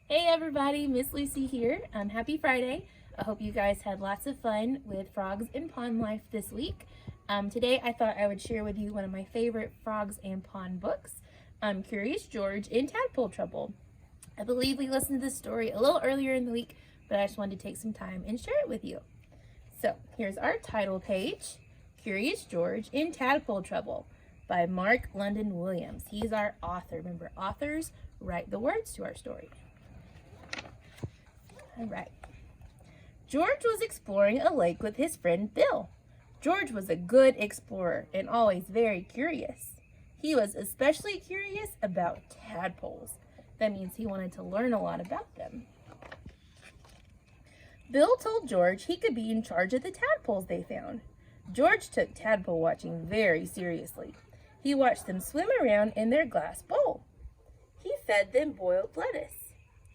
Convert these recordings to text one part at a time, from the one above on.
Hey everybody, Miss Lucy here. Happy Friday. I hope you guys had lots of fun with frogs and pond life this week. Today I thought I would share with you one of my favorite frogs and pond books, Curious George in Tadpole Trouble. I believe we listened to this story a little earlier in the week, but I just wanted to take some time and share it with you. So here's our title page, Curious George in Tadpole Trouble by Mark London Williams. He's our author. Remember, authors write the words to our story. All right. George was exploring a lake with his friend Bill. George was a good explorer and always very curious. He was especially curious about tadpoles. That means he wanted to learn a lot about them. Bill told George he could be in charge of the tadpoles they found. George took tadpole watching very seriously. He watched them swim around in their glass bowl. He fed them boiled lettuce.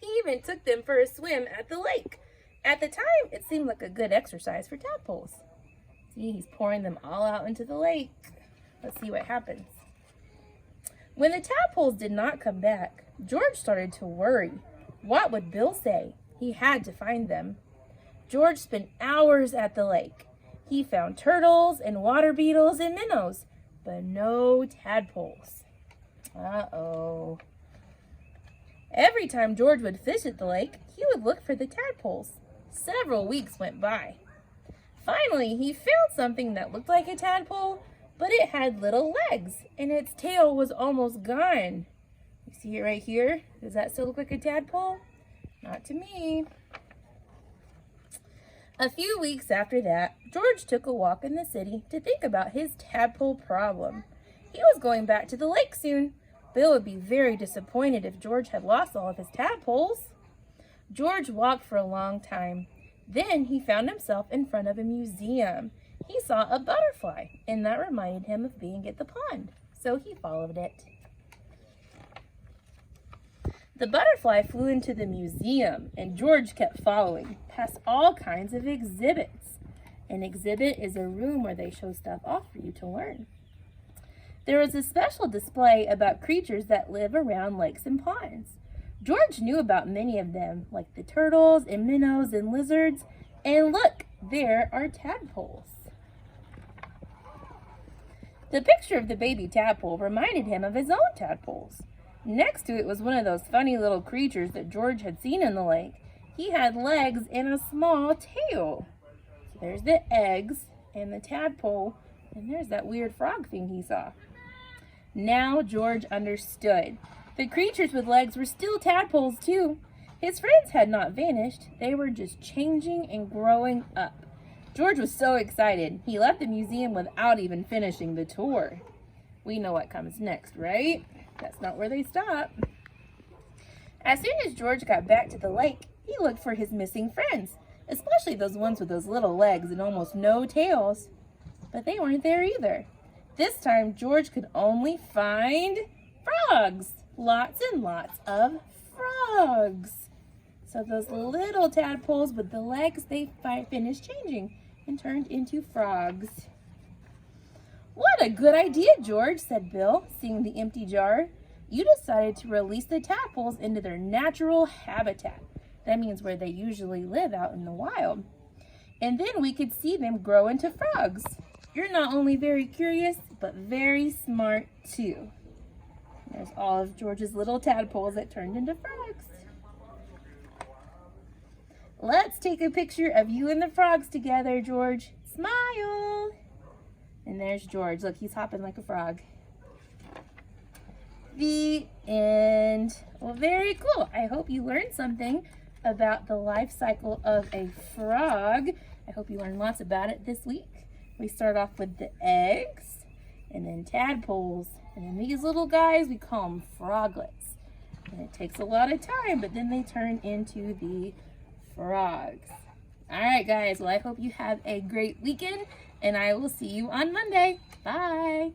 He even took them for a swim at the lake. At the time, it seemed like a good exercise for tadpoles. See, he's pouring them all out into the lake. Let's see what happens. When the tadpoles did not come back, George started to worry. What would Bill say? He had to find them. George spent hours at the lake. He found turtles and water beetles and minnows, but no tadpoles. Uh-oh. Every time George would fish at the lake, he would look for the tadpoles. Several weeks went by. Finally, he found something that looked like a tadpole, but it had little legs, and its tail was almost gone. You see it right here? Does that still look like a tadpole? Not to me. A few weeks after that, George took a walk in the city to think about his tadpole problem. He was going back to the lake soon. Bill would be very disappointed if George had lost all of his tadpoles. George walked for a long time. Then he found himself in front of a museum. He saw a butterfly, and that reminded him of being at the pond, so he followed it. The butterfly flew into the museum, and George kept following, past all kinds of exhibits. An exhibit is a room where they show stuff off for you to learn. There was a special display about creatures that live around lakes and ponds. George knew about many of them, like the turtles and minnows and lizards. And look, there are tadpoles. The picture of the baby tadpole reminded him of his own tadpoles. Next to it was one of those funny little creatures that George had seen in the lake. He had legs and a small tail. So there's the eggs and the tadpole, and there's that weird frog thing he saw. Now George understood. The creatures with legs were still tadpoles too. His friends had not vanished. They were just changing and growing up. George was so excited. He left the museum without even finishing the tour. We know what comes next, right? That's not where they stop. As soon as George got back to the lake, he looked for his missing friends, especially those ones with those little legs and almost no tails. But they weren't there either. This time, George could only find frogs. Lots and lots of frogs. So those little tadpoles with the legs, they finished changing and turned into frogs. What a good idea, George, said Bill, seeing the empty jar. You decided to release the tadpoles into their natural habitat. That means where they usually live out in the wild. And then we could see them grow into frogs. You're not only very curious, but very smart too. There's all of George's little tadpoles that turned into frogs. Let's take a picture of you and the frogs together, George. Smile! And there's George. Look, he's hopping like a frog. The end. Well, very cool. I hope you learned something about the life cycle of a frog. I hope you learned lots about it this week. We start off with the eggs, and then tadpoles, and then these little guys, we call them froglets. And it takes a lot of time, but then they turn into the frogs. All right, guys. Well, I hope you have a great weekend, and I will see you on Monday. Bye.